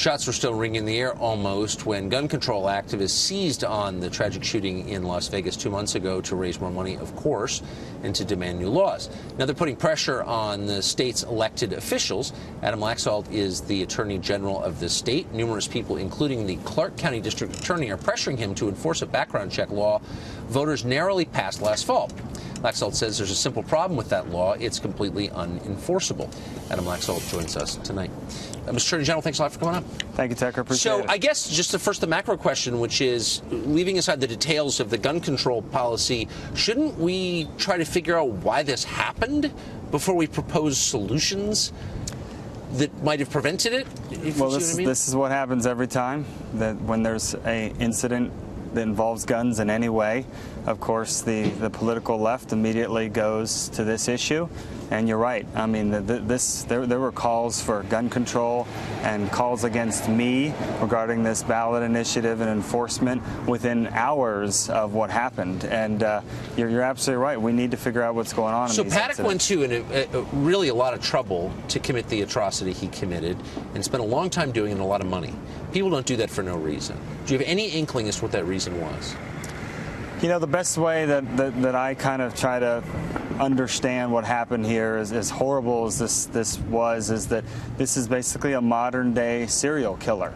Shots were still ringing in the air almost when gun control activists seized on the tragic shooting in Las Vegas 2 months ago to raise more money, of course, and to demand new laws. Now they're putting pressure on the state's elected officials. Adam Laxalt is the Attorney General of the state. Numerous people, including the Clark County District Attorney, are pressuring him to enforce a background check law voters narrowly passed last fall. Laxalt says there's a simple problem with that law. It's completely unenforceable. Adam Laxalt joins us tonight. Mr. Attorney General, thanks a lot for coming on. Thank you, Tucker. Appreciate it. So I guess just the macro question, which is, leaving aside the details of the gun control policy, shouldn't we try to figure out why this happened before we propose solutions that might have prevented it? Well, this is what happens every time, that when there's an incident that involves guns in any way, of course, the political left immediately goes to this issue. And you're right. I mean, there were calls for gun control and calls against me regarding this ballot initiative and enforcement within hours of what happened. And you're absolutely right. We need to figure out what's going on. So in these Paddock incidents. went to really a lot of trouble to commit the atrocity he committed and spent a long time doing it and a lot of money. People don't do that for no reason. Do you have any inkling as to what that reason was? You know, the best way that I kind of try to understand what happened here, is as horrible as this was, is that this is basically a modern-day serial killer.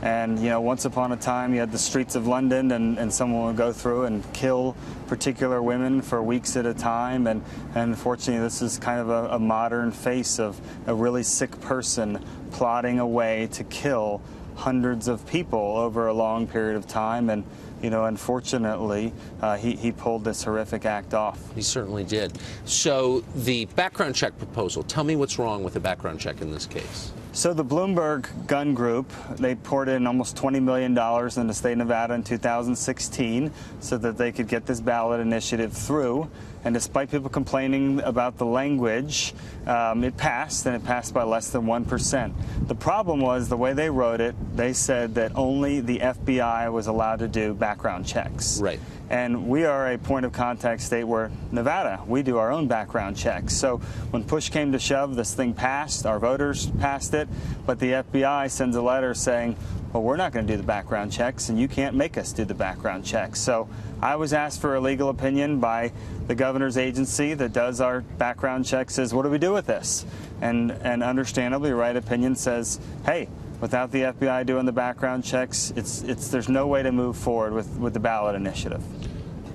And, you know, once upon a time, you had the streets of London, and someone would go through and kill particular women for weeks at a time. And unfortunately, this is kind of a modern face of a really sick person plotting a way to kill hundreds of people over a long period of time. And you know, unfortunately, he pulled this horrific act off. He certainly did. So the background check proposal, tell me what's wrong with the background check in this case. So the Bloomberg Gun Group, they poured in almost $20 million in the state of Nevada in 2016 so that they could get this ballot initiative through. And despite people complaining about the language, it passed, and it passed by less than 1%. The problem was the way they wrote it. They said that only the FBI was allowed to do background checks. Right. And we are a point of contact state where Nevada, we do our own background checks. So when push came to shove, this thing passed. Our voters passed it. But the FBI sends a letter saying, well, we're not going to do the background checks, and you can't make us do the background checks. So I was asked for a legal opinion by the governor's agency that does our background checks, says, what do we do with this? And understandably, right opinion says, hey, without the FBI doing the background checks, there's no way to move forward with the ballot initiative.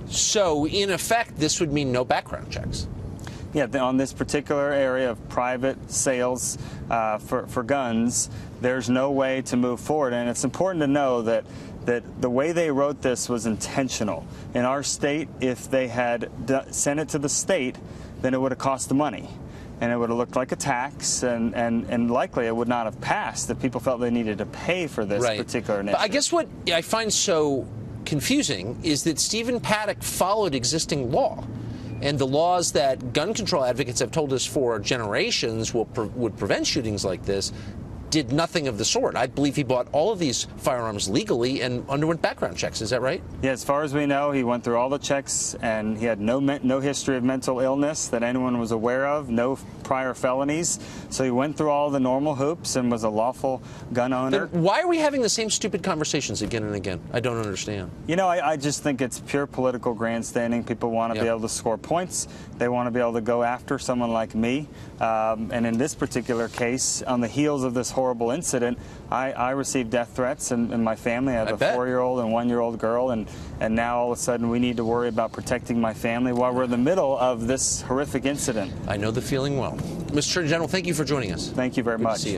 So in effect, this would mean no background checks. Yeah, on this particular area of private sales for guns, there's no way to move forward. And it's important to know that the way they wrote this was intentional. In our state, if they had sent it to the state, then it would have cost the money. And it would have looked like a tax, and likely it would not have passed if people felt they needed to pay for this particular initiative. But I guess what I find so confusing is that Stephen Paddock followed existing law. And the laws that gun control advocates have told us for generations would prevent shootings like this did nothing of the sort. I believe he bought all of these firearms legally and underwent background checks. Is that right? Yeah, as far as we know, he went through all the checks, and he had no history of mental illness that anyone was aware of, no prior felonies. So he went through all the normal hoops and was a lawful gun owner. Then why are we having the same stupid conversations again and again? I don't understand. You know, I just think it's pure political grandstanding. People want to be able to score points. They want to be able to go after someone like me. And in this particular case, on the heels of this horrible incident, I received death threats, and my family. I have a 4-year-old and 1-year-old girl, and now all of a sudden we need to worry about protecting my family while we're in the middle of this horrific incident. I know the feeling well. Mr. Attorney General, thank you for joining us. Thank you very much. Good to see you.